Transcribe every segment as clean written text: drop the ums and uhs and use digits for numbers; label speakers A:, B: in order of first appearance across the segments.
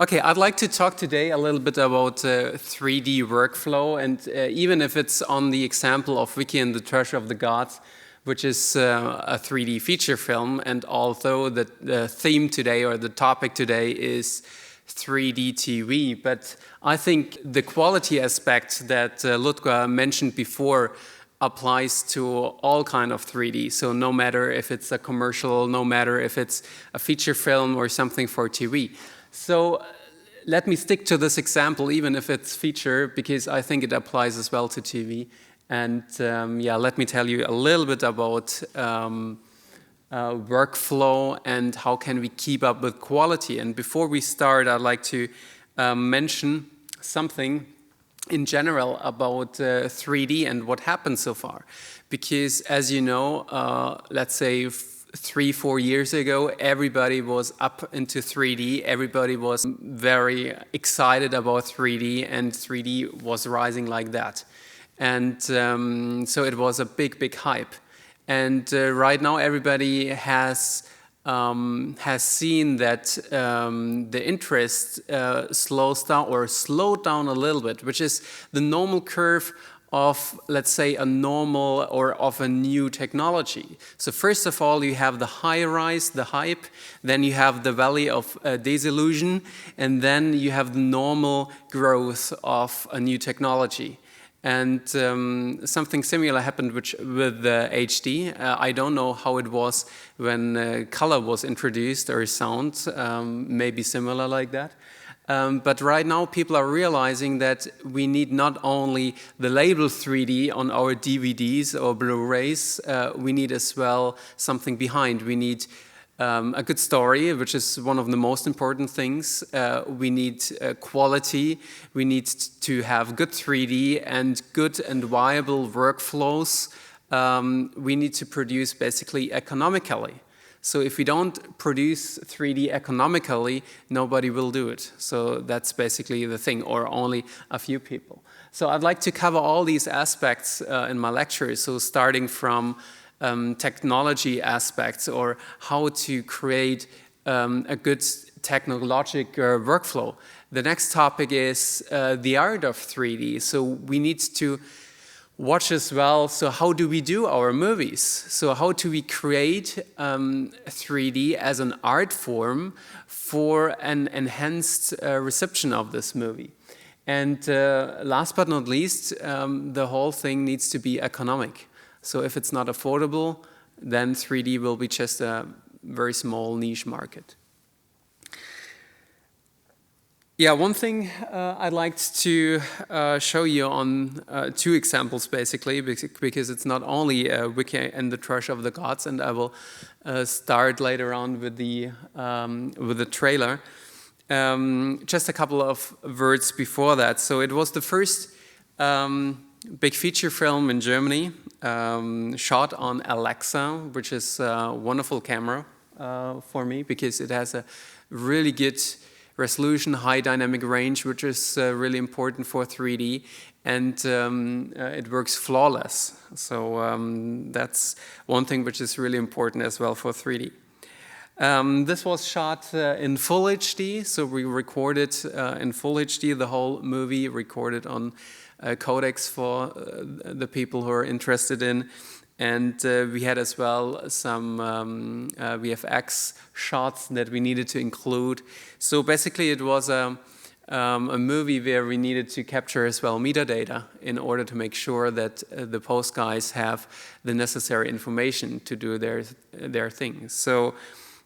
A: Okay, I'd like to talk today a little bit about 3D workflow, and even if it's on the example of Wiki and the Treasure of the Gods, which is a 3D feature film, and although the theme today or the topic today is 3D TV, but I think the quality aspect that Ludger mentioned before applies to all kind of 3D. So no matter if it's a commercial, no matter if it's a feature film or something for TV. So let me stick to this example, even if it's feature, because I think it applies as well to TV. And yeah, let me tell you a little bit about workflow and how can we keep up with quality. And before we start, I'd like to mention something in general about 3D and what happened so far. Because as you know, let's say 3-4 years ago, everybody was up into 3D. Everybody was very excited about 3D, and 3D was rising like that. And so it was a big hype. And right now, everybody has seen that the interest slows down or slowed down a little bit, which is the normal curve of, let's say, a normal or of a new technology. So first of all, you have the high rise, the hype, then you have the valley of disillusion, and then you have the normal growth of a new technology. And something similar happened with HD. I don't know how it was when color was introduced or sound, maybe similar like that. But right now people are realizing that we need not only the label 3D on our DVDs or Blu-rays, we need as well something behind. We need a good story, which is one of the most important things. We need quality. We need to have good 3D and good and viable workflows. We need to produce basically economically. So if we don't produce 3D economically, nobody will do it. So that's basically the thing, or only a few people. So I'd like to cover all these aspects in my lecture. So starting from technology aspects, or how to create a good technological workflow. The next topic is the art of 3D. So we need to watch as well, so how do we do our movies? So how do we create 3D as an art form for an enhanced reception of this movie? And last but not least, the whole thing needs to be economic. So if it's not affordable, then 3D will be just a very small niche market. Yeah, one thing I'd like to show you on 2 examples, basically, because it's not only Wiki and the Treasure of the Gods, and I will start later on with the trailer. Just a couple of words before that. So it was the first big feature film in Germany, shot on Alexa, which is a wonderful camera for me, because it has a really good resolution, high dynamic range, which is really important for 3D, and it works flawless. So that's one thing which is really important as well for 3D. This was shot in full HD, so we recorded in full HD the whole movie, recorded on codecs for the people who are interested in. And we had as well some VFX shots that we needed to include. So basically it was a movie where we needed to capture as well metadata in order to make sure that the post guys have the necessary information to do their thing. So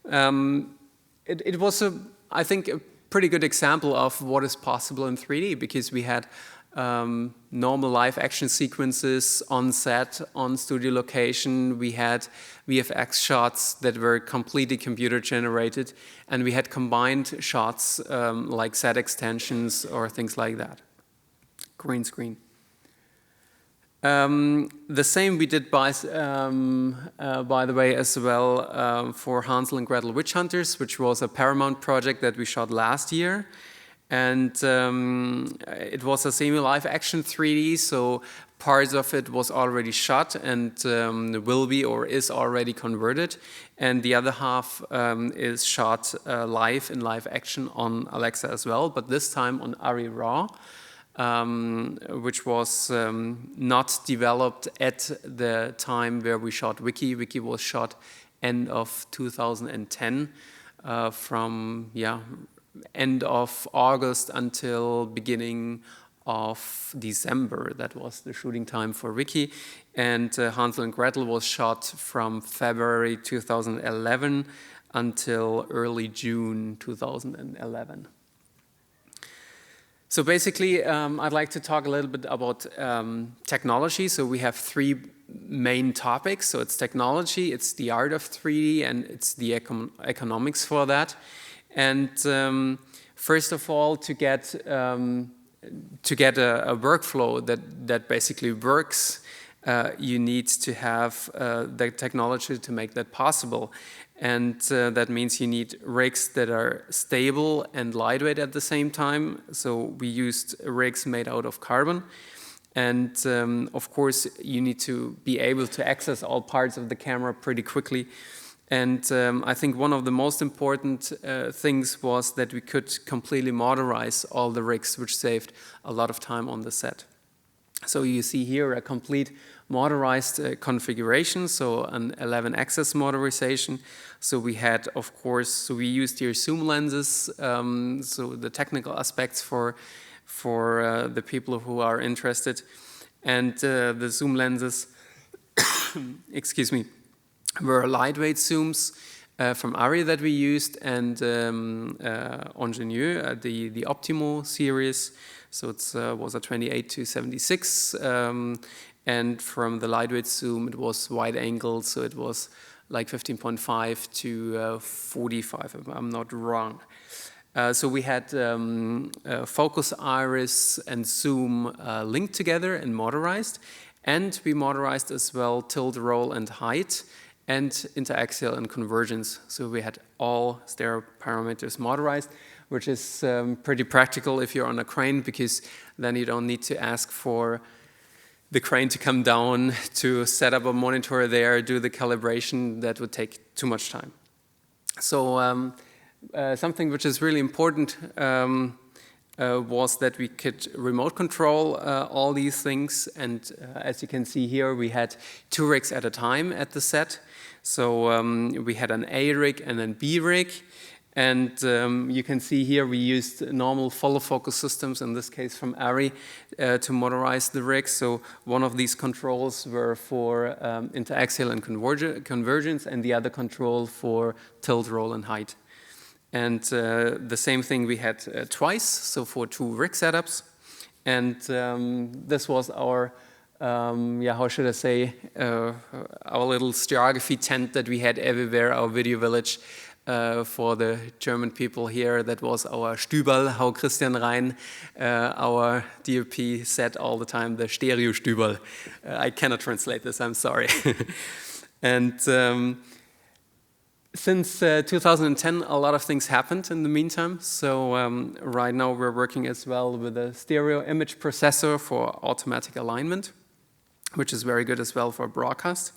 A: it was, I think, a pretty good example of what is possible in 3D, because we had normal live action sequences on set, on studio location. We had VFX shots that were completely computer generated, and we had combined shots like set extensions or things like that. Green screen. The same we did by the way as well for Hansel and Gretel Witch Hunters, which was a Paramount project that we shot last year. And it was a semi-live action 3D, so Parts of it was already shot and will be or is already converted, and the other half is shot live in live action on Alexa as well, but this time on ARRI RAW, which was not developed at the time where we shot Wiki. Wiki was shot end of 2010, from end of August until beginning of December. That was the shooting time for Wiki. And Hansel and Gretel was shot from February 2011 until early June 2011. So basically, I'd like to talk a little bit about technology. So we have three main topics. So it's technology, it's the art of 3D, and it's the economics for that. And first of all, to get a workflow that basically works, you need to have the technology to make that possible. And that means you need rigs that are stable and lightweight at the same time. So we used rigs made out of carbon. And of course, you need to be able to access all parts of the camera pretty quickly. And I think one of the most important things was that we could completely moderize all the rigs, which saved a lot of time on the set. So you see here a complete motorized configuration, so an 11-axis motorization. So we had, of course, so we used here zoom lenses, so the technical aspects for the people who are interested. And the zoom lenses, excuse me, were lightweight zooms from ARRI that we used, and Ingenieux, the Optimo series. So it was a 28 to 76, and from the lightweight zoom it was wide angle, so it was like 15.5 to 45, if I'm not wrong. So we had focus, iris, and zoom linked together and motorized, and we motorized as well tilt, roll, and height, and interaxial and convergence. So we had all stereo parameters motorized, which is pretty practical if you're on a crane, because then you don't need to ask for the crane to come down to set up a monitor there, do the calibration. That would take too much time. So something which is really important was that we could remote control all these things. And as you can see here, we had 2 rigs at a time at the set. So we had an A rig and an B rig. And you can see here we used normal follow focus systems, in this case from ARRI, to motorize the rig. So one of these controls were for interaxial and convergence, and the other control for tilt, roll, and height. And the same thing we had twice, so for 2 rig setups. And this was our, how should I say, our little stereography tent that we had everywhere, our video village. For the German people here, that was our Stüberl, how Christian Rhein, our DOP, said all the time, the Stereo-Stüberl. I cannot translate this, I'm sorry. And since 2010, a lot of things happened in the meantime. So right now we're working as well with a stereo image processor for automatic alignment, which is very good as well for broadcast.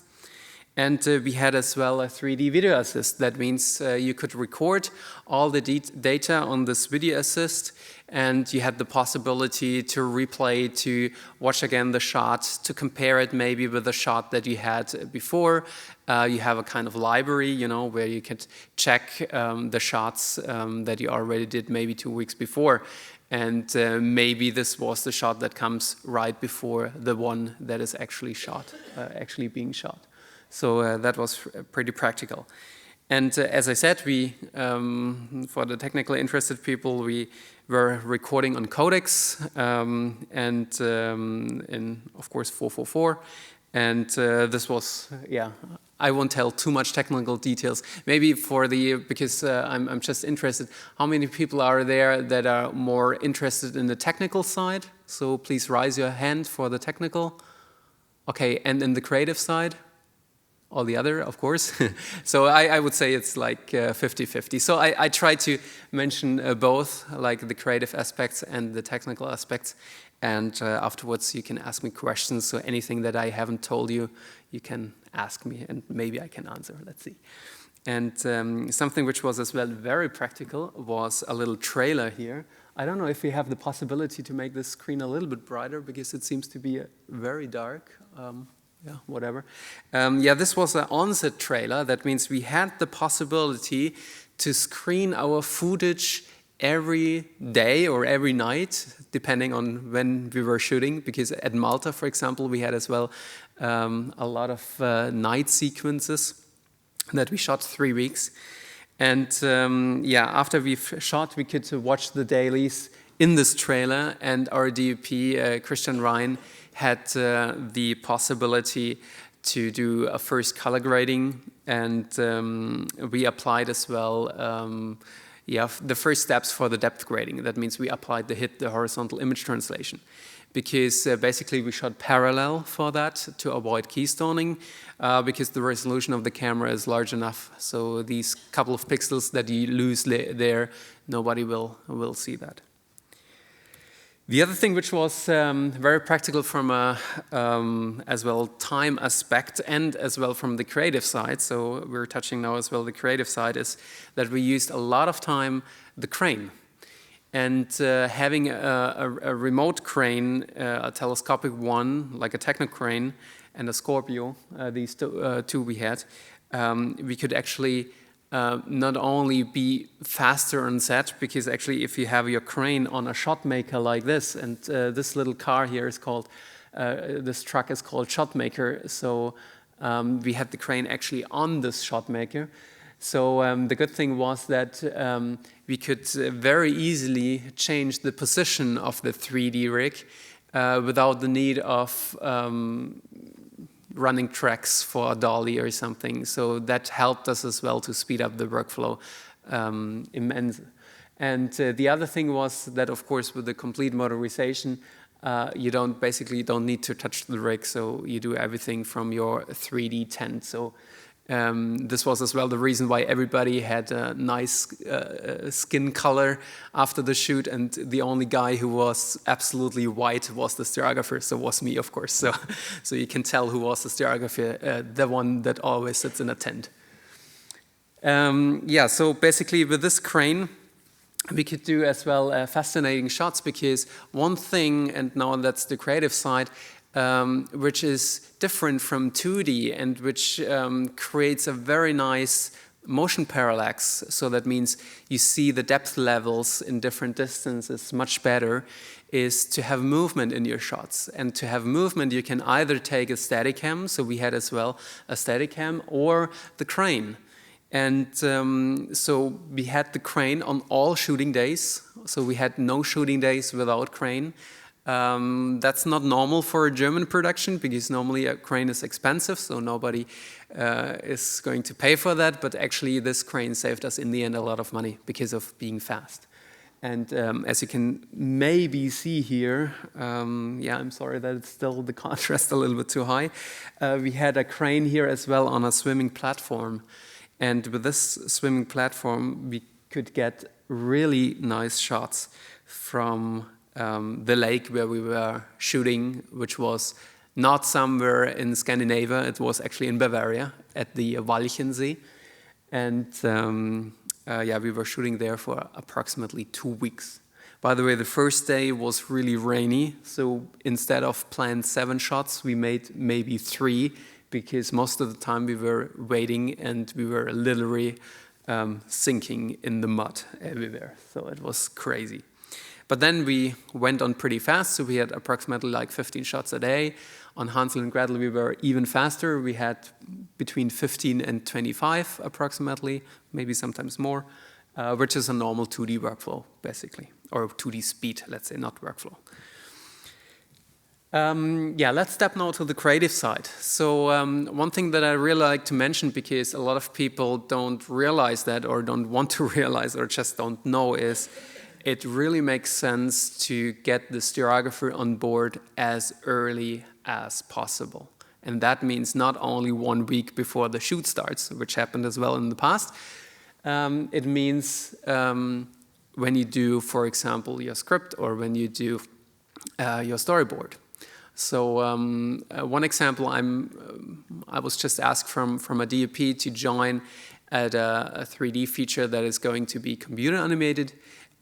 A: And we had as well a 3D video assist. That means you could record all the data on this video assist, and you had the possibility to replay, to watch again the shot, to compare it maybe with the shot that you had before. You have a kind of library, you know, where you could check the shots that you already did maybe 2 weeks before. And maybe this was the shot that comes right before the one that is actually shot, actually being shot. So that was pretty practical. And as I said, we, for the technically interested people, we were recording on codecs and in, of course, 444. And this was, yeah, I won't tell too much technical details. Maybe for the, because I'm just interested, how many people are there that are more interested in the technical side? So please raise your hand for the technical. Okay, and in the creative side? all the other, of course. So I would say it's like 50-50. So I try to mention both, like the creative aspects and the technical aspects. And afterwards, you can ask me questions. So anything that I haven't told you, you can ask me, and maybe I can answer. Let's see. And something which was as well very practical was a little trailer here. I don't know if we have the possibility to make this screen a little bit brighter, because it seems to be very dark. Yeah, whatever. Yeah, this was an on-set trailer. That means we had the possibility to screen our footage every day or every night, depending on when we were shooting. Because at Malta, for example, we had as well a lot of night sequences that we shot 3 weeks. And yeah, after we've shot, we could watch the dailies in this trailer, and our DOP, Christian Ryan, had the possibility to do a first color grading, and we applied as well yeah, the first steps for the depth grading. That means we applied the horizontal image translation, because basically we shot parallel for that to avoid keystoning, because the resolution of the camera is large enough. So these couple of pixels that you lose there, nobody will see that. The other thing which was very practical from a as well time aspect, and as well from the creative side, so we're touching now as well the creative side, is that we used a lot of time the crane. And having a remote crane, a telescopic one, like a Techno crane, and a Scorpio, these two we had, we could actually not only be faster on set, because actually if you have your crane on a shot maker like this, and this little car here is called, this truck is called shot maker, so we had the crane actually on this shot maker. So the good thing was that we could very easily change the position of the 3D rig without the need of running tracks for a dolly or something. So that helped us as well to speed up the workflow immensely. And the other thing was that, of course, with the complete motorization, you basically don't need to touch the rig, so you do everything from your 3D tent. So this was as well the reason why everybody had a nice skin color after the shoot, and the only guy who was absolutely white was the stereographer, so was me, of course. So you can tell who was the stereographer, the one that always sits in a tent. Yeah, so basically with this crane, we could do as well fascinating shots, because one thing, and now that's the creative side, which is different from 2D and which creates a very nice motion parallax. So that means you see the depth levels in different distances much better, is to have movement in your shots. And to have movement, you can either take a Steadicam, so we had as well a Steadicam, or the crane. And so we had the crane on all shooting days. So we had no shooting days without crane. That's not normal for a German production, because normally a crane is expensive, so nobody is going to pay for that. But actually this crane saved us in the end a lot of money because of being fast. And as you can maybe see here, yeah, I'm sorry that it's still the contrast a little bit too high. We had a crane here as well on a swimming platform. And with this swimming platform, we could get really nice shots from the lake where we were shooting, which was not somewhere in Scandinavia. It was actually in Bavaria at the Walchensee. And yeah, we were shooting there for approximately 2 weeks. By the way, the first day was really rainy. So instead of planned 7 shots, we made maybe 3, because most of the time we were waiting and we were literally sinking in the mud everywhere. So it was crazy. But then we went on pretty fast, so we had approximately like 15 shots a day. On Hansel and Gretel we were even faster. We had between 15 and 25 approximately, maybe sometimes more, which is a normal 2D workflow basically, or 2D speed, let's say, not workflow. Yeah, let's step now to the creative side. So one thing that I really like to mention, because a lot of people don't realize that, or don't want to realize, or just don't know, is it really makes sense to get the stereographer on board as early as possible. And that means not only 1 week before the shoot starts, which happened as well in the past. It means when you do, for example, your script or when you do your storyboard. So one example, I was just asked from a DOP to join at a 3D feature that is going to be computer animated.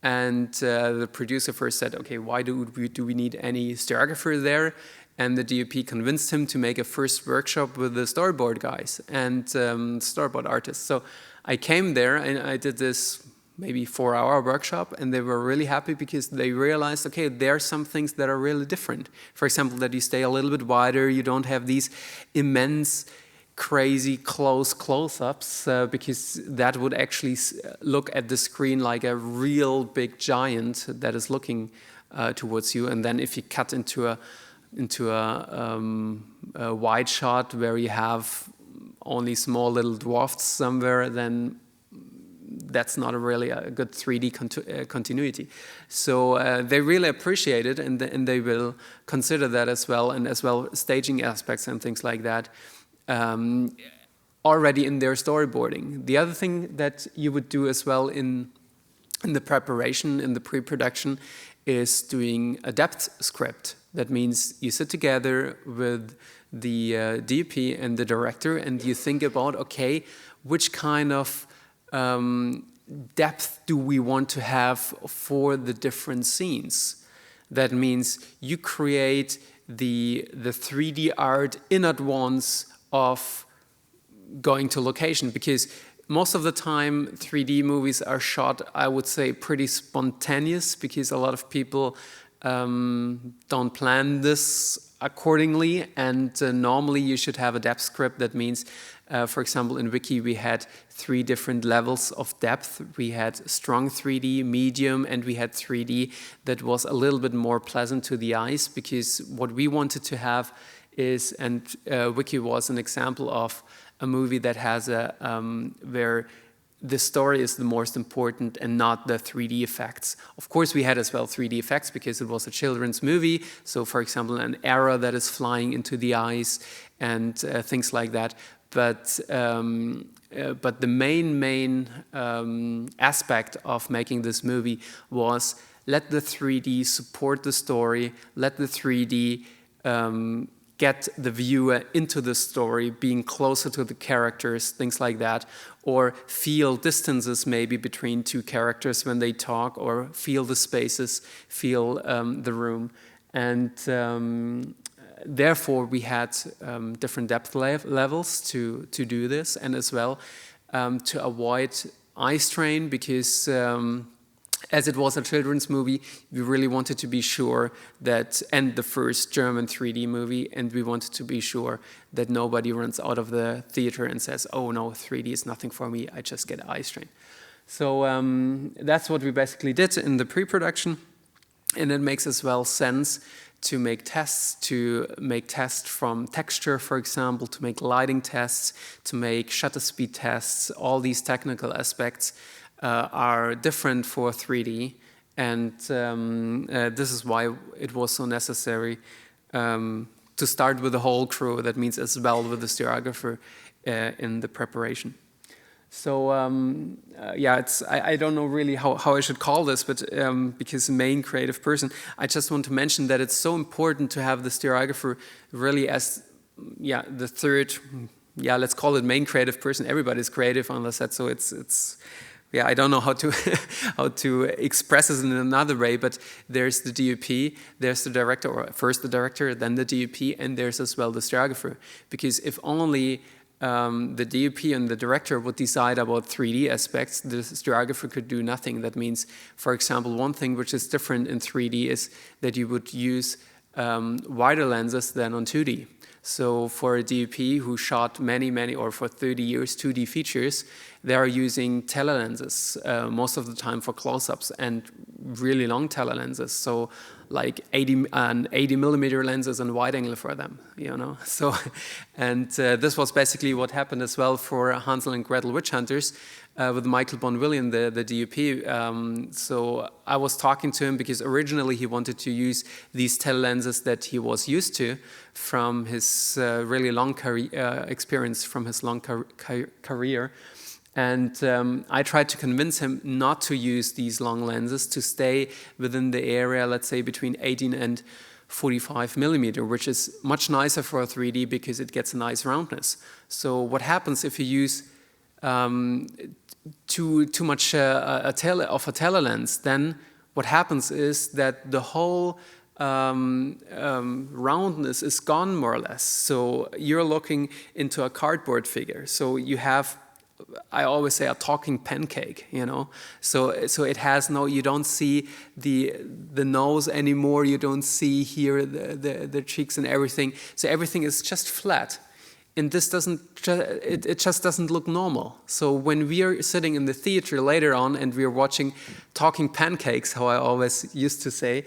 A: And the producer first said, okay, why do we need any stereographer there? And the DOP convinced him to make a first workshop with the storyboard guys and storyboard artists. So I came there and I did this maybe 4-hour workshop, and they were really happy because they realized, okay, there are some things that are really different. For example, that you stay a little bit wider, you don't have these immense, crazy close close-ups, because that would actually look at the screen like a real big giant that is looking towards you. And then if you cut into a wide shot where you have only small little dwarfs somewhere, then that's not really a good 3D continuity. So they really appreciate it, and they will consider that as well, and as well staging aspects and things like that already in their storyboarding. The other thing that you would do as well in the preparation, in the pre-production, is doing a depth script. That means you sit together with the DOP and the director, and you think about, okay, which kind of depth do we want to have for the different scenes? That means you create the 3D art in advance of going to location, because most of the time 3D movies are shot, I would say, pretty spontaneous, because a lot of people don't plan this accordingly, and normally you should have a depth script. That means, for example, in Wiki we had 3 different levels of depth. We had strong 3D, medium, and we had 3D that was a little bit more pleasant to the eyes, because what we wanted to have is, and Wiki was an example of a movie that has a, where the story is the most important and not the 3D effects. Of course, we had as well 3D effects because it was a children's movie. So, for example, an arrow that is flying into the eyes and things like that. But the main aspect of making this movie was let the 3D support the story, let the 3D get the viewer into the story, being closer to the characters, things like that, or feel distances maybe between 2 characters when they talk, or feel the spaces, feel the room. And therefore we had different depth levels to do this, and as well to avoid eye strain, because as it was a children's movie, we really wanted to be sure that, and the first German 3D movie, and we wanted to be sure that nobody runs out of the theater and says, oh no, 3D is nothing for me, I just get eye strain. So that's what we basically did in the pre-production, and it makes as well sense to make tests from texture, for example, to make lighting tests, to make shutter speed tests. All these technical aspects are different for 3D, and this is why it was so necessary to start with the whole crew. That means as well with the stereographer in the preparation. So yeah, I don't know really how I should call this, but because main creative person, I just want to mention that it's so important to have the stereographer really as the third, let's call it main creative person. Everybody's creative on the set, so it's I don't know how to express it in another way, but there's the DOP, there's the director, or first the director, then the DOP, and there's as well the stereographer. Because if only the DOP and the director would decide about 3D aspects, the stereographer could do nothing. That means, for example, one thing which is different in 3D is that you would use wider lenses than on 2D. So for a DOP who shot many, or for 30 years 2D features, they are using telelenses most of the time for close-ups, and really long telelenses. So like 80 millimeter lenses and wide angle for them, you know. So, and this was basically what happened as well for Hansel and Gretel Witch Hunters with Michael Bonvillian, the DOP. So I was talking to him because originally he wanted to use these telelenses that he was used to from his really long experience from his long career. And I tried to convince him not to use these long lenses, to stay within the area, let's say, between 18 and 45 millimeter, which is much nicer for a 3D because it gets a nice roundness. So what happens if you use too much of a telelens? Then what happens is that the whole roundness is gone, more or less. So you're looking into a cardboard figure. So you have, I always say, a talking pancake, you know. So it has no, you don't see the nose anymore. You don't see here the cheeks and everything. So everything is just flat, and this it just doesn't look normal. So when we are sitting in the theater later on and we are watching talking pancakes, how I always used to say,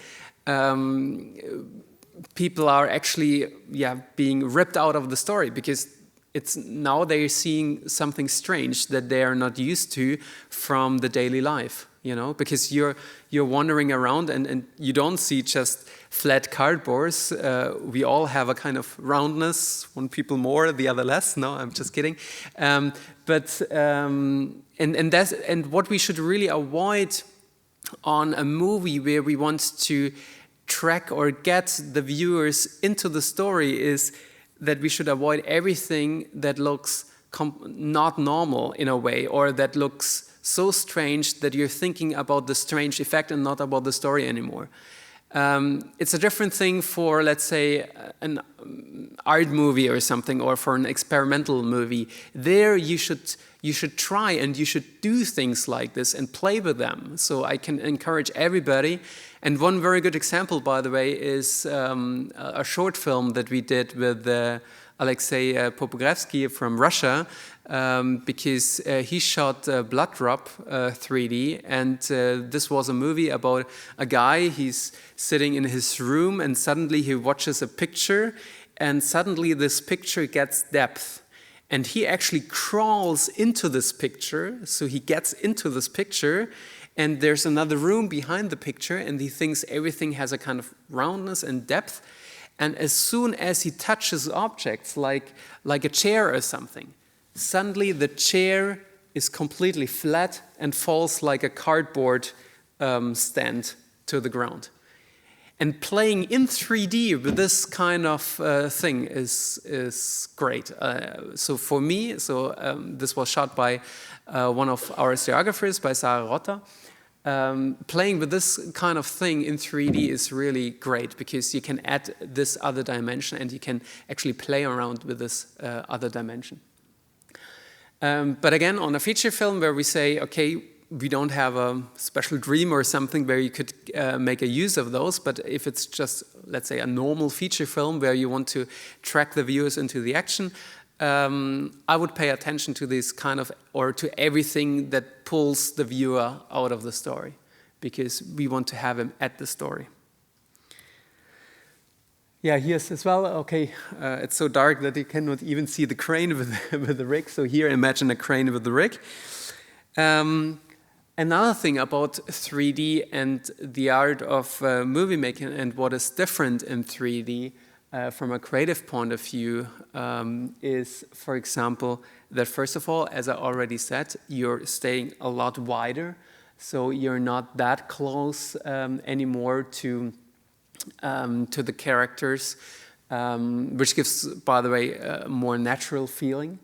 A: people are actually being ripped out of the story because now they're seeing something strange that they are not used to from the daily life, you know, because you're wandering around and you don't see just flat cardboards. We all have a kind of roundness, one people more, the other less. No, I'm just kidding. And what we should really avoid on a movie where we want to track or get the viewers into the story is that we should avoid everything that looks not normal in a way, or that looks so strange that you're thinking about the strange effect and not about the story anymore. It's a different thing for, let's say, an art movie or something, or for an experimental movie. There you should try and you should do things like this and play with them. So I can encourage everybody. And one very good example, by the way, is a short film that we did with Alexei Popogrevsky from Russia, because he shot Blood Drop 3D, and this was a movie about a guy. He's sitting in his room and suddenly he watches a picture, and suddenly this picture gets depth. And he actually crawls into this picture, so he gets into this picture, and there's another room behind the picture, and he thinks everything has a kind of roundness and depth. And as soon as he touches objects like a chair or something, suddenly the chair is completely flat and falls like a cardboard stand to the ground. And playing in 3D with this kind of thing is great. So for me, this was shot by one of our choreographers, by Sarah Rotter. Playing with this kind of thing in 3D is really great because you can add this other dimension and you can actually play around with this other dimension. But again, on a feature film where we say, okay, we don't have a special dream or something where you could make a use of those, but if it's just, let's say, a normal feature film where you want to track the viewers into the action, I would pay attention to this kind of, or to everything that pulls the viewer out of the story, because we want to have him at the story. Yeah, here's as well, okay, it's so dark that you cannot even see the crane with the rig, so here imagine a crane with the rig. Another thing about 3D and the art of movie making and what is different in 3D from a creative point of view is, for example, that first of all, as I already said, you're staying a lot wider, so you're not that close anymore to the characters, which gives, by the way, a more natural feeling.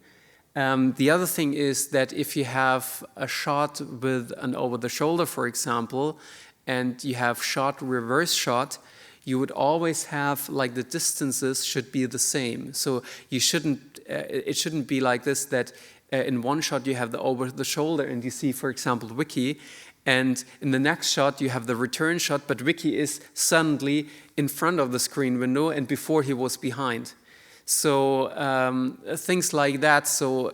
A: The other thing is that if you have a shot with an over-the-shoulder, for example, and you have shot, reverse shot, you would always have, like, the distances should be the same. So you shouldn't, it shouldn't be like this, that in one shot you have the over-the-shoulder and you see, for example, Wiki, and in the next shot you have the return shot, but Wiki is suddenly in front of the screen window and before he was behind. So things like that. So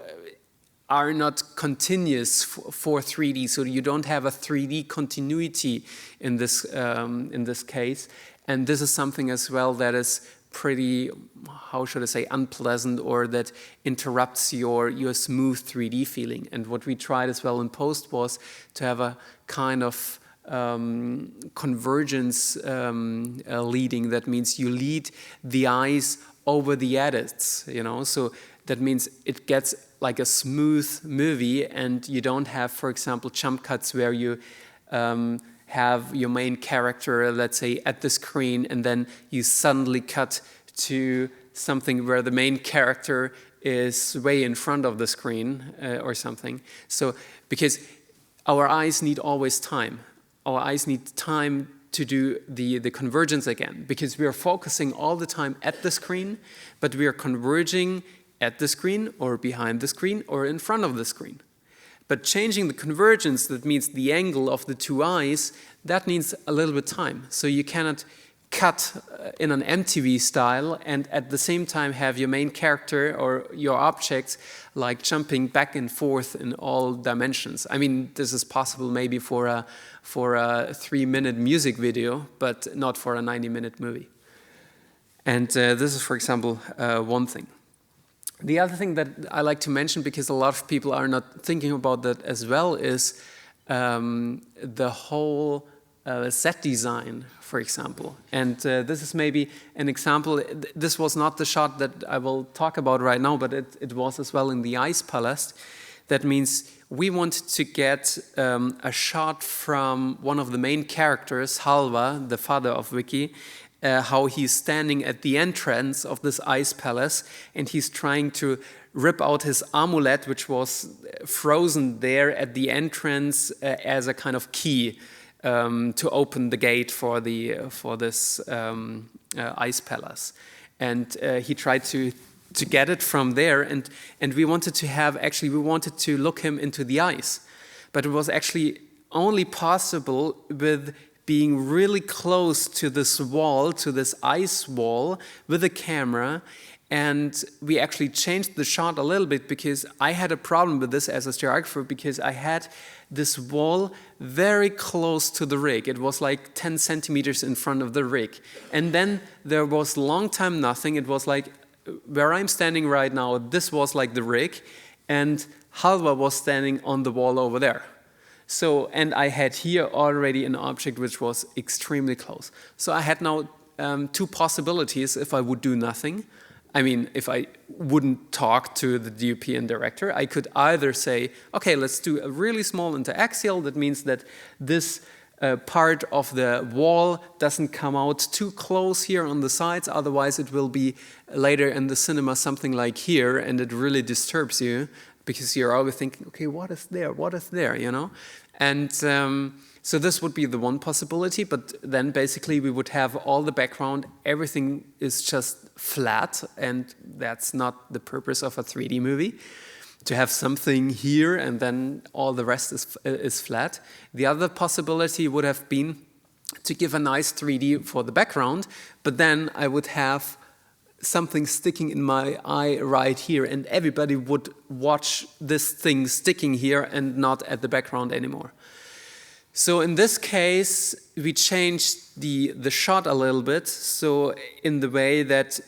A: are not continuous for 3D, so you don't have a 3D continuity in this case. And this is something as well that is pretty, how should I say, unpleasant, or that interrupts your smooth 3D feeling. And what we tried as well in post was to have a kind of convergence leading. That means you lead the eyes over the edits, you know, so that means it gets like a smooth movie, and you don't have, for example, jump cuts where you have your main character, let's say, at the screen, and then you suddenly cut to something where the main character is way in front of the screen or something. So, because our eyes need always time. Our eyes need time to do the convergence again, because we are focusing all the time at the screen, but we are converging at the screen or behind the screen or in front of the screen. But changing the convergence, that means the angle of the two eyes, that needs a little bit of time. So you cannot cut in an MTV style and at the same time have your main character or your objects like jumping back and forth in all dimensions. I mean, this is possible maybe for a 3-minute music video, but not for a 90-minute movie. And this is, for example, one thing. The other thing that I like to mention, because a lot of people are not thinking about that as well, is the whole set design, for example. And this is maybe an example. This was not the shot that I will talk about right now, but it was as well in the Ice Palace. That means we wanted to get a shot from one of the main characters, Halva, the father of Vicky, how he's standing at the entrance of this ice palace, and he's trying to rip out his amulet, which was frozen there at the entrance as a kind of key to open the gate for this ice palace. And he tried to get it from there, and we wanted to look him into the eyes, but it was actually only possible with being really close to this wall, to this ice wall, with a camera. And we actually changed the shot a little bit, because I had a problem with this as a stereographer, because I had this wall very close to the rig. It was like 10 centimeters in front of the rig. And then there was long time nothing. It was like where I'm standing right now, this was like the rig, and Halva was standing on the wall over there. So, and I had here already an object which was extremely close. So I had now two possibilities if I would do nothing. I mean, if I wouldn't talk to the DOP and director, I could either say, okay, let's do a really small interaxial. That means that this part of the wall doesn't come out too close here on the sides, otherwise it will be later in the cinema something like here, and it really disturbs you, because you're always thinking, okay, what is there, you know? And so this would be the one possibility, but then basically we would have all the background, everything is just flat, and that's not the purpose of a 3D movie, to have something here and then all the rest is flat. The other possibility would have been to give a nice 3D for the background, but then I would have something sticking in my eye right here, and everybody would watch this thing sticking here and not at the background anymore. So in this case, we changed the shot a little bit, so in the way that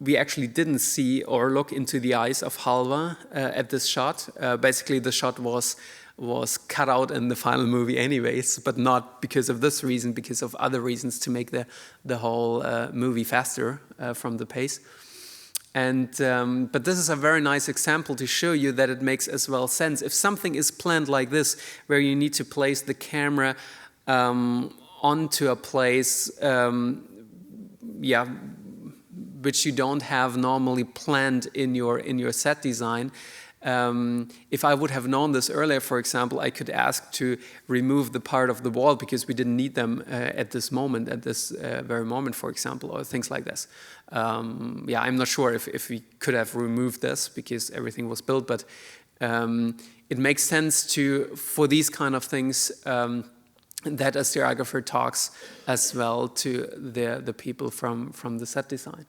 A: we actually didn't see or look into the eyes of Halva at this shot. Basically, the shot was cut out in the final movie anyways, but not because of this reason, because of other reasons, to make the whole movie faster from the pace. And but this is a very nice example to show you that it makes as well sense. If something is planned like this, where you need to place the camera onto a place, which you don't have normally planned in your set design. If I would have known this earlier, for example, I could ask to remove the part of the wall because we didn't need them at this moment, at this very moment, for example, or things like this. I'm not sure if we could have removed this because everything was built, but it makes sense for these kind of things that a stereographer talks as well to the people from the set design.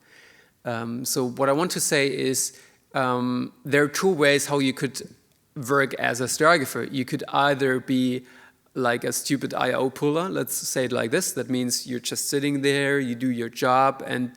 A: So what I want to say is there are two ways how you could work as a stereographer. You could either be like a stupid I/O puller, let's say it like this. That means you're just sitting there, you do your job, and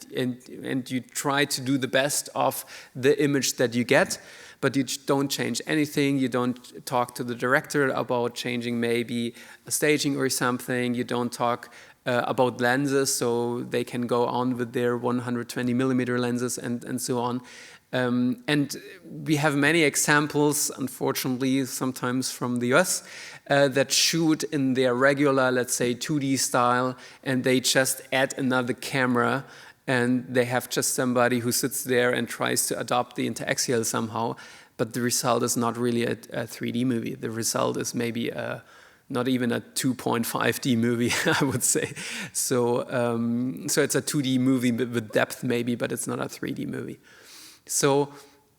A: you try to do the best of the image that you get, but you don't change anything. You don't talk to the director about changing maybe a staging or something. You don't talk about lenses, so they can go on with their 120 millimeter lenses and so on. And we have many examples, unfortunately, sometimes from the US, that shoot in their regular, let's say, 2D style, and they just add another camera, and they have just somebody who sits there and tries to adopt the interaxial somehow, but the result is not really a 3D movie. The result is maybe not even a 2.5D movie, I would say. So, so it's a 2D movie with depth maybe, but it's not a 3D movie. So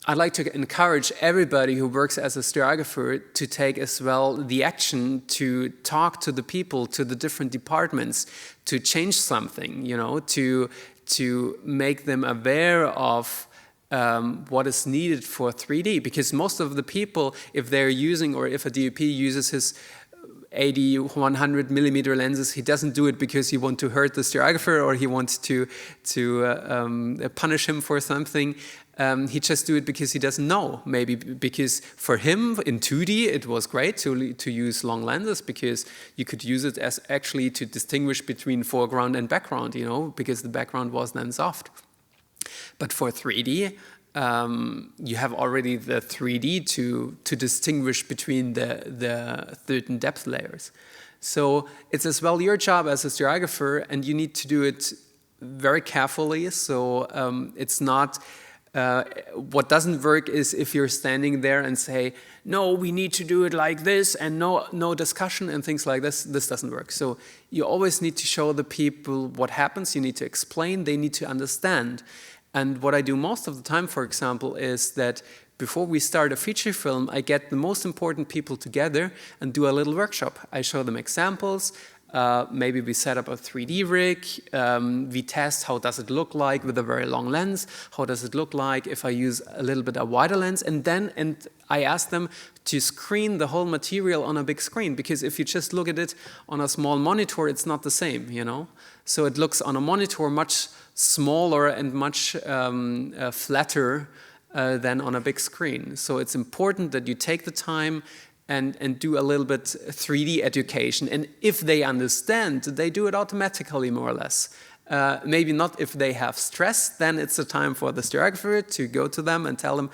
A: I'd like to encourage everybody who works as a stereographer to take as well the action to talk to the people, to the different departments, to change something, you know, to make them aware of what is needed for 3D. Because most of the people, if they're using, or if a DOP uses his 80, 100 millimeter lenses, he doesn't do it because he wants to hurt the stereographer or he wants to punish him for something. He just do it because he doesn't know, maybe because for him in 2D it was great to use long lenses, because you could use it as actually to distinguish between foreground and background, you know, because the background was then soft. But for 3D, you have already the 3D to distinguish between the certain depth layers. So it's as well your job as a stereographer, and you need to do it very carefully. So it's not, what doesn't work is if you're standing there and say, no, we need to do it like this, and no discussion and things like this. This doesn't work. So you always need to show the people what happens. You need to explain. They need to understand. And what I do most of the time, for example, is that before we start a feature film, I get the most important people together and do a little workshop. I show them examples. Maybe we set up a 3D rig. We test how does it look like with a very long lens. How does it look like if I use a little bit a wider lens? And I ask them to screen the whole material on a big screen, because if you just look at it on a small monitor, it's not the same, you know. So it looks on a monitor much smaller and much flatter than on a big screen. So it's important that you take the time and do a little bit 3D education. And if they understand, they do it automatically, more or less. Maybe not if they have stress, then it's a time for the stereographer to go to them and tell them,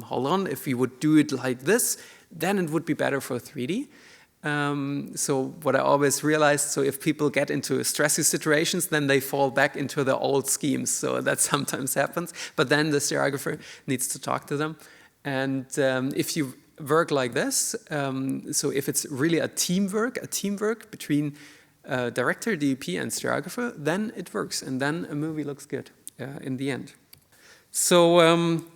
A: hold on, if you would do it like this, then it would be better for 3D. So what I always realized, so if people get into stressy situations, then they fall back into the old schemes. So that sometimes happens. But then the stereographer needs to talk to them. And if you work like this, so if it's really a teamwork between director, DOP, and stereographer, then it works. And then a movie looks good in the end. So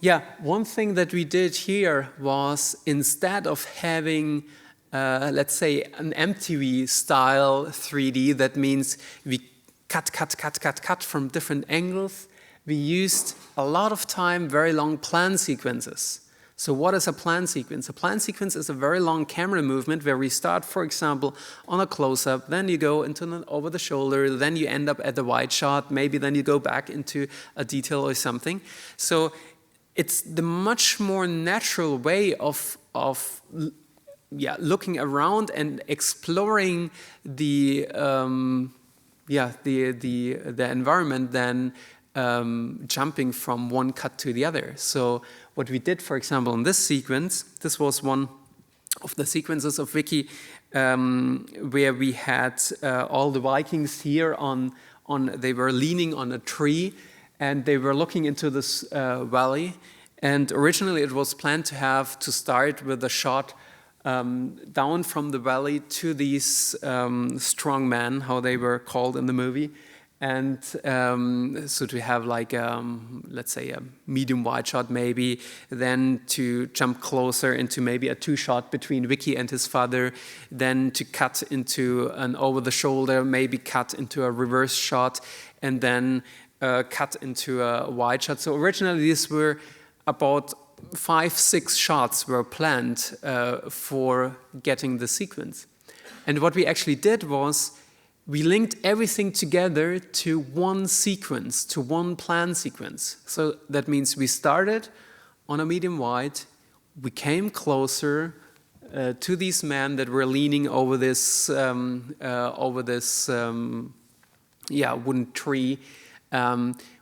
A: yeah, one thing that we did here was, instead of having let's say an MTV style 3D, that means we cut from different angles. We used a lot of time very long plan sequences. So what is a plan sequence? A plan sequence is a very long camera movement where we start, for example, on a close-up, then you go into an over the shoulder, then you end up at the wide shot, maybe then you go back into a detail or something. So it's the much more natural way of looking around and exploring the environment than jumping from one cut to the other. So what we did, for example, in this sequence, this was one of the sequences of Wiki where we had all the Vikings here they were leaning on a tree and they were looking into this valley. And originally it was planned to start with a shot down from the valley to these strong men, how they were called in the movie. And so to have like, let's say a medium wide shot maybe, then to jump closer into maybe a 2-shot between Wiki and his father, then to cut into an over the shoulder, maybe cut into a reverse shot, and then cut into a wide shot. So originally these were about 5, 6 shots were planned for getting the sequence. And what we actually did was we linked everything together to one sequence, to one plan sequence. So that means we started on a medium wide, we came closer to these men that were leaning over this wooden tree.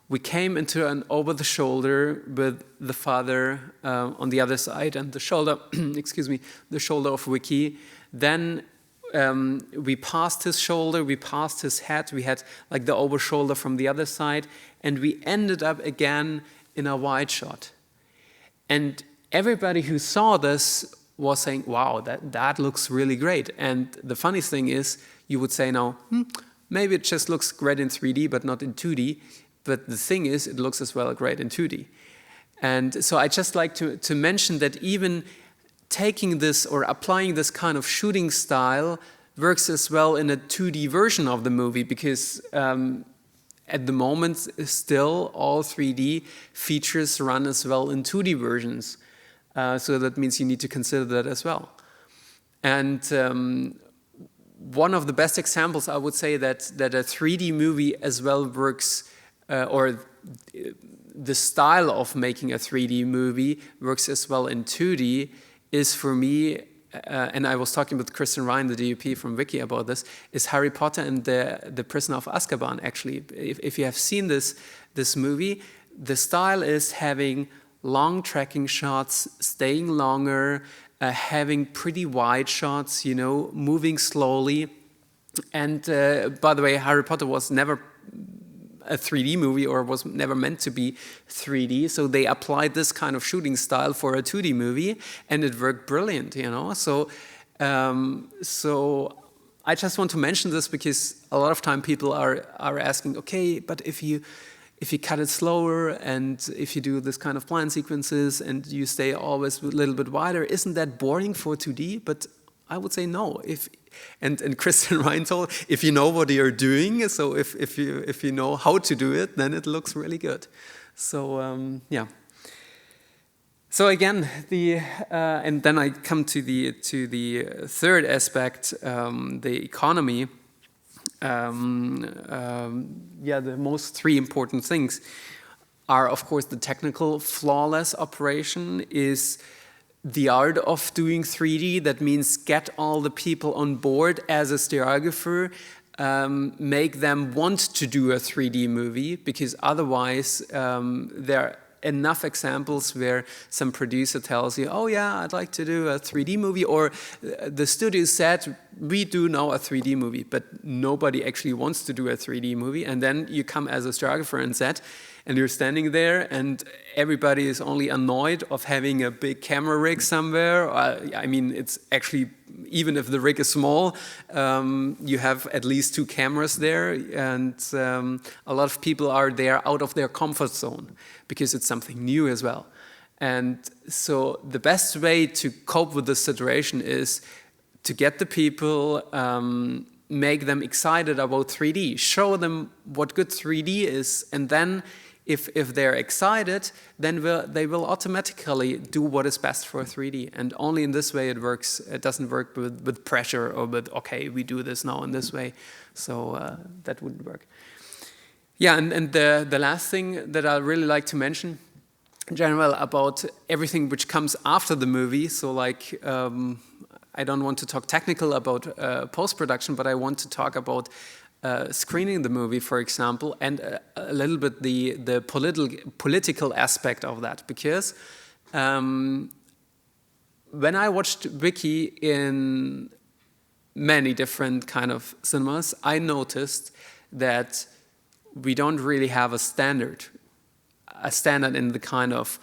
A: We came into an over the shoulder with the father on the other side and the shoulder, excuse me, the shoulder of Vicky. Then we passed his shoulder, we passed his head, we had like the over shoulder from the other side, and we ended up again in a wide shot. And everybody who saw this was saying, wow, that looks really great. And the funny thing is, you would say now, maybe it just looks great in 3D, but not in 2D. But the thing is, it looks as well great in 2D. And so I just like to mention that even taking this or applying this kind of shooting style works as well in a 2D version of the movie, because at the moment still all 3D features run as well in 2D versions. So that means you need to consider that as well. And one of the best examples, I would say, that a 3D movie as well works, or the style of making a 3D movie works as well in 2D, is for me, and I was talking with Kristen Ryan, the DOP from Wiki, about this, is Harry Potter and the Prisoner of Azkaban, actually. If you have seen this movie, the style is having long tracking shots, staying longer, having pretty wide shots, you know, moving slowly. And by the way, Harry Potter was never a 3D movie, or was never meant to be 3D, so they applied this kind of shooting style for a 2D movie, and it worked brilliant, you know. So I just want to mention this because a lot of time people are asking, okay, but if you cut it slower and if you do this kind of plan sequences and you stay always a little bit wider, isn't that boring for 2D? But I would say no. And Kristen Ryan told, if you know what you're doing, so if you know how to do it, then it looks really good. So yeah. So again, and then I come to the third aspect, the economy. The most 3 important things are, of course, the technical flawless operation is the art of doing 3D. That means get all the people on board as a stereographer, make them want to do a 3D movie, because otherwise there are enough examples where some producer tells you, oh yeah, I'd like to do a 3D movie, or the studio said, we do now a 3D movie, but nobody actually wants to do a 3D movie. And then you come as a stereographer and set, and you're standing there and everybody is only annoyed of having a big camera rig somewhere. I mean, it's actually, even if the rig is small, you have at least 2 cameras there, and a lot of people are there out of their comfort zone because it's something new as well. And so the best way to cope with this situation is to get the people, make them excited about 3D, show them what good 3D is, and then if they're excited, then they will automatically do what is best for 3D. And only in this way it works. It doesn't work with pressure or with, okay, we do this now in this way. So that wouldn't work. Yeah, and the last thing that I really like to mention in general about everything which comes after the movie. So like, I don't want to talk technical about post-production, but I want to talk about screening the movie, for example, and a little bit the political aspect of that. Because when I watched Wiki in many different kind of cinemas, I noticed that we don't really have a standard in the kind of,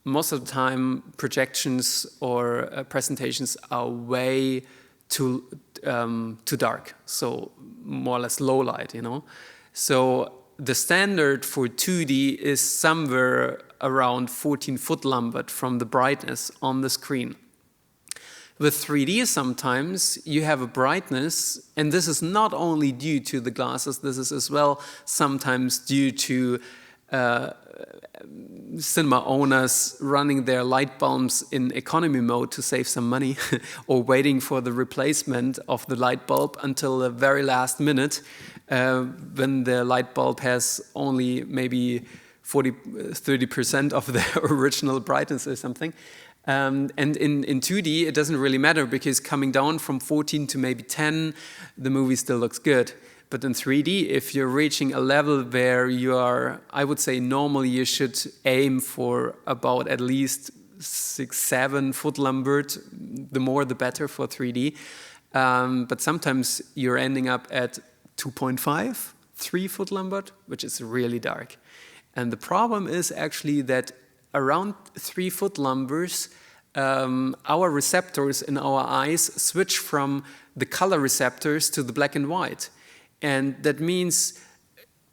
A: most of the time projections or presentations are way too dark, so more or less low light, you know. So the standard for 2D is somewhere around 14 foot lambert from the brightness on the screen. With 3D sometimes you have a brightness, and this is not only due to the glasses, this is as well sometimes due to cinema owners running their light bulbs in economy mode to save some money or waiting for the replacement of the light bulb until the very last minute when the light bulb has only maybe 30% of the original brightness or something. And in 2D, it doesn't really matter because coming down from 14 to maybe 10, the movie still looks good. But in 3D, if you're reaching a level where you are, I would say normally you should aim for about at least 6-7 foot Lambert, the more the better for 3D. But sometimes you're ending up at 2.5, 3 foot Lambert, which is really dark. And the problem is actually that around 3 foot Lamberts, our receptors in our eyes switch from the color receptors to the black and white. And that means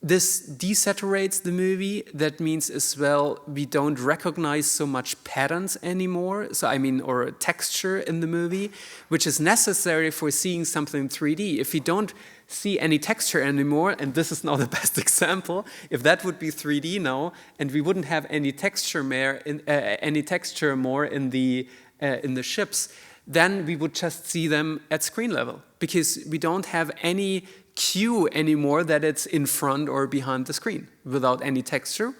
A: this desaturates the movie. That means as well we don't recognize so much patterns anymore. So I mean, or texture in the movie, which is necessary for seeing something in 3D. If you don't see any texture anymore, and this is now the best example, if that would be 3D now, and we wouldn't have any texture more in the ships, then we would just see them at screen level because we don't have any cue anymore that it's in front or behind the screen. Without any texture,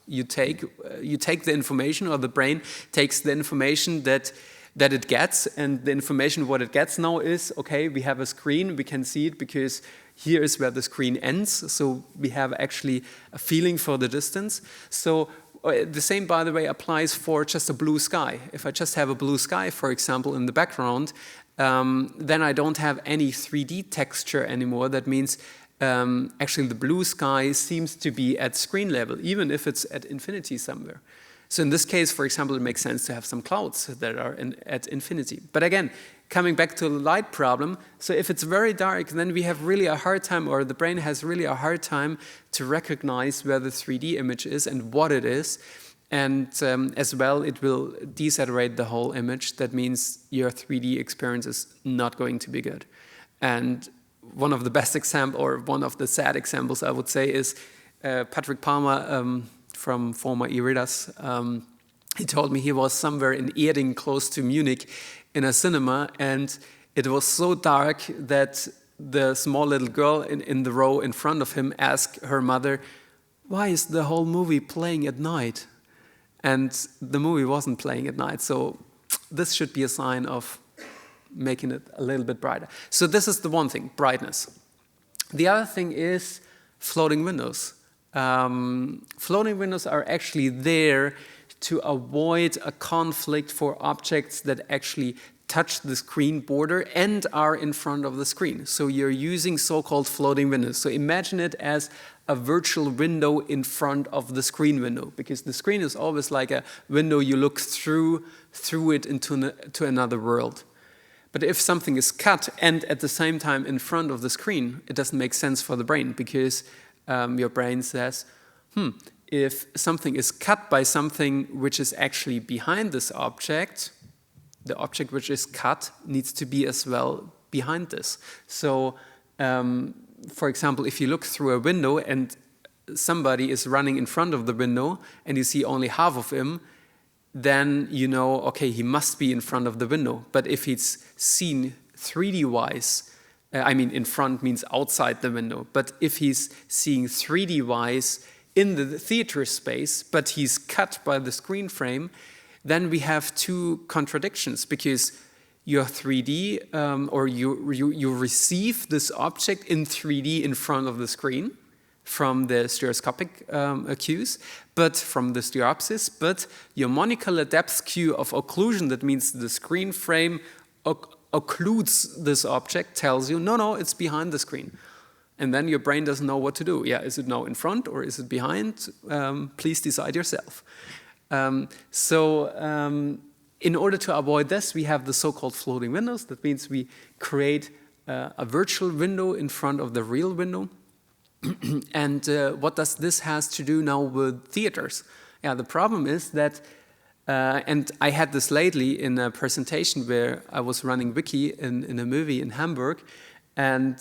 A: you take the information, or the brain takes the information that it gets, and the information what it gets now is, okay, we have a screen, we can see it because here is where the screen ends, so we have actually a feeling for the distance. So the same, by the way, applies for just a blue sky. If I just have a blue sky, for example, in the background, then I don't have any 3D texture anymore. That means actually the blue sky seems to be at screen level, even if it's at infinity somewhere. So in this case, for example, it makes sense to have some clouds that are at infinity. But again, coming back to the light problem, so if it's very dark, then we have really a hard time, or the brain has really a hard time to recognize where the 3D image is and what it is. And as well, it will desaturate the whole image. That means your 3D experience is not going to be good. And one of the best examples, or one of the sad examples, I would say, is Patrick Palmer from former Iridas. He told me he was somewhere in Erding, close to Munich, in a cinema, and it was so dark that the small little girl in the row in front of him asked her mother, "Why is the whole movie playing at night?" And the movie wasn't playing at night, so this should be a sign of making it a little bit brighter. So this is the one thing, brightness. The other thing is floating windows. Floating windows are actually there to avoid a conflict for objects that actually touch the screen border and are in front of the screen. So you're using so-called floating windows. So imagine it as a virtual window in front of the screen window, because the screen is always like a window you look through it into another world. But if something is cut and at the same time in front of the screen, it doesn't make sense for the brain, because your brain says, if something is cut by something which is actually behind this object, the object which is cut needs to be as well behind this. So, for example, if you look through a window and somebody is running in front of the window and you see only half of him, then you know, okay, he must be in front of the window. But if he's seen 3D-wise, I mean, in front means outside the window, but if he's seeing 3D-wise in the theater space, but he's cut by the screen frame, then we have two contradictions, because your 3D, or you receive this object in 3D in front of the screen from the stereoscopic cues, but from the stereopsis, but your monocular depth cue of occlusion, that means the screen frame occludes this object, tells you, no, it's behind the screen. And then your brain doesn't know what to do. Yeah, is it now in front or is it behind? Please decide yourself. In order to avoid this, we have the so-called floating windows. That means we create a virtual window in front of the real window. And what does this has to do now with theaters? Yeah, the problem is that, and I had this lately in a presentation where I was running Wiki in a movie in Hamburg. And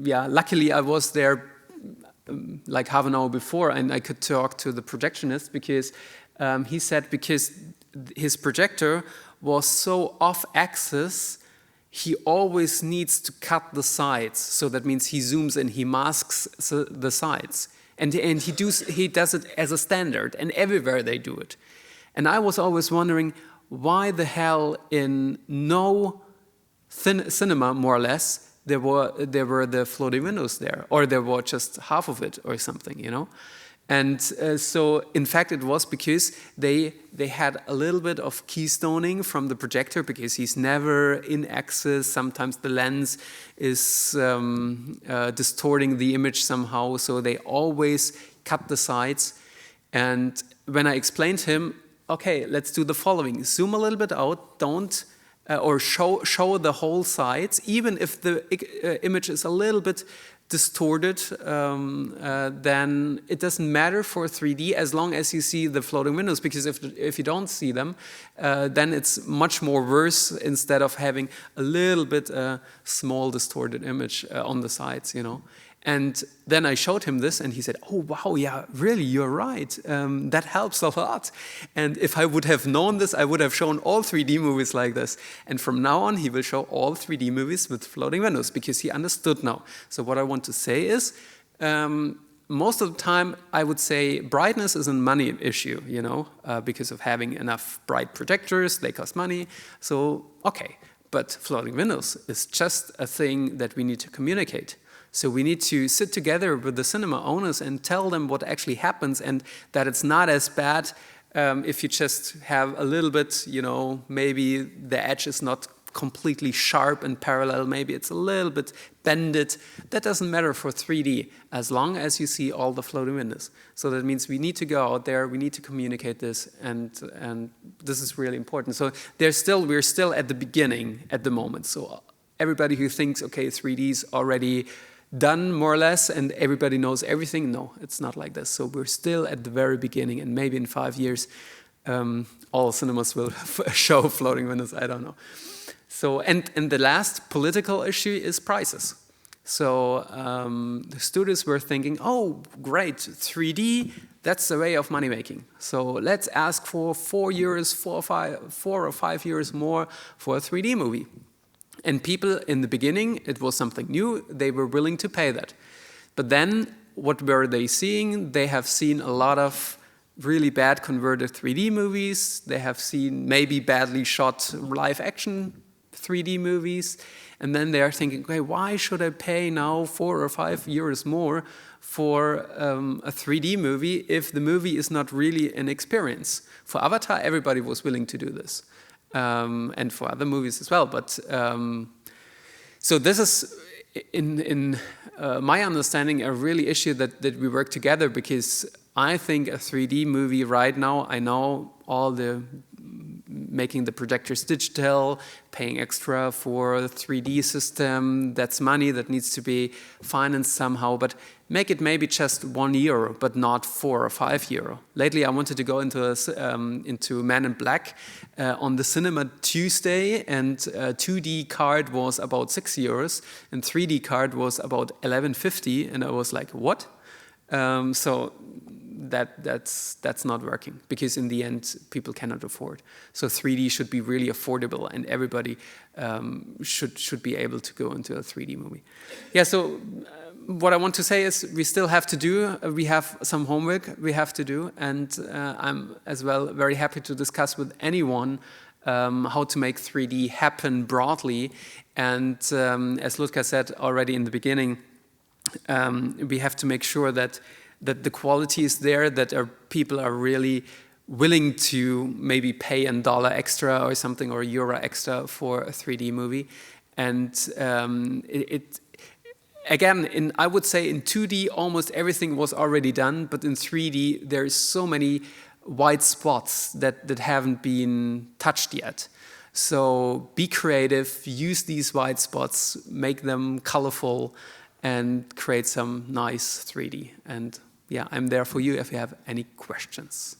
A: yeah, luckily I was there like half an hour before, and I could talk to the projectionist because he said because his projector was so off-axis, he always needs to cut the sides. So that means he zooms in, he masks the sides. And he does it as a standard, and everywhere they do it. And I was always wondering, why the hell in no cinema, more or less, there were the floating windows there, or there were just half of it or something, you know? And so, in fact, it was because they had a little bit of keystoning from the projector, because he's never in axis. Sometimes the lens is distorting the image somehow, so they always cut the sides. And when I explained to him, okay, let's do the following: zoom a little bit out, don't or show the whole sides, even if the image is a little bit distorted, then it doesn't matter for 3D as long as you see the floating windows, because if you don't see them, then it's much more worse instead of having a little bit small distorted image on the sides, you know. And then I showed him this, and he said, "Oh, wow, yeah, really, you're right. That helps a lot. And if I would have known this, I would have shown all 3D movies like this." And from now on, he will show all 3D movies with floating windows, because he understood now. So what I want to say is, most of the time, I would say brightness is a money issue, you know, because of having enough bright projectors, they cost money. So, okay, but floating windows is just a thing that we need to communicate. So we need to sit together with the cinema owners and tell them what actually happens, and that it's not as bad if you just have a little bit, you know, maybe the edge is not completely sharp and parallel, maybe it's a little bit bended. That doesn't matter for 3D, as long as you see all the floating windows. So that means we need to go out there, we need to communicate this, and this is really important. So we're still at the beginning at the moment. So everybody who thinks, okay, 3D is already done more or less and everybody knows everything, no, it's not like this. So we're still at the very beginning, and maybe in 5 years all cinemas will show floating windows, I don't know. So, and the last political issue is prices. So the studios were thinking, oh, great, 3D, that's the way of money making. So let's ask for 4 or 5 years more for a 3D movie. And people in the beginning, it was something new, they were willing to pay that. But then, what were they seeing? They have seen a lot of really bad converted 3D movies. They have seen maybe badly shot live action 3D movies. And then they are thinking, okay, why should I pay now 4 or 5 years more for a 3D movie if the movie is not really an experience? For Avatar, everybody was willing to do this. And for other movies as well. But so this is, in my understanding, a really issue that we work together, because I think a 3D movie right now, I know all the making the projectors digital, paying extra for a 3D system, that's money that needs to be financed somehow, but make it maybe just €1, but not €4 or €5. Lately I wanted to go into Man in Black on the cinema Tuesday, and 2D card was about €6, and 3D card was about $11.50, and I was like, what? So that's not working, because in the end people cannot afford. So 3D should be really affordable, and everybody should be able to go into a 3D movie. Yeah. So what I want to say is we still have to do. We have some homework we have to do, and I'm as well very happy to discuss with anyone how to make 3D happen broadly. And as Ludka said already in the beginning, we have to make sure that the quality is there, that people are really willing to maybe pay $1 extra or something, or €1 extra for a 3D movie. And again, I would say in 2D almost everything was already done, but in 3D there's so many white spots that haven't been touched yet. So be creative, use these white spots, make them colorful, and create some nice 3D. And yeah, I'm there for you if you have any questions.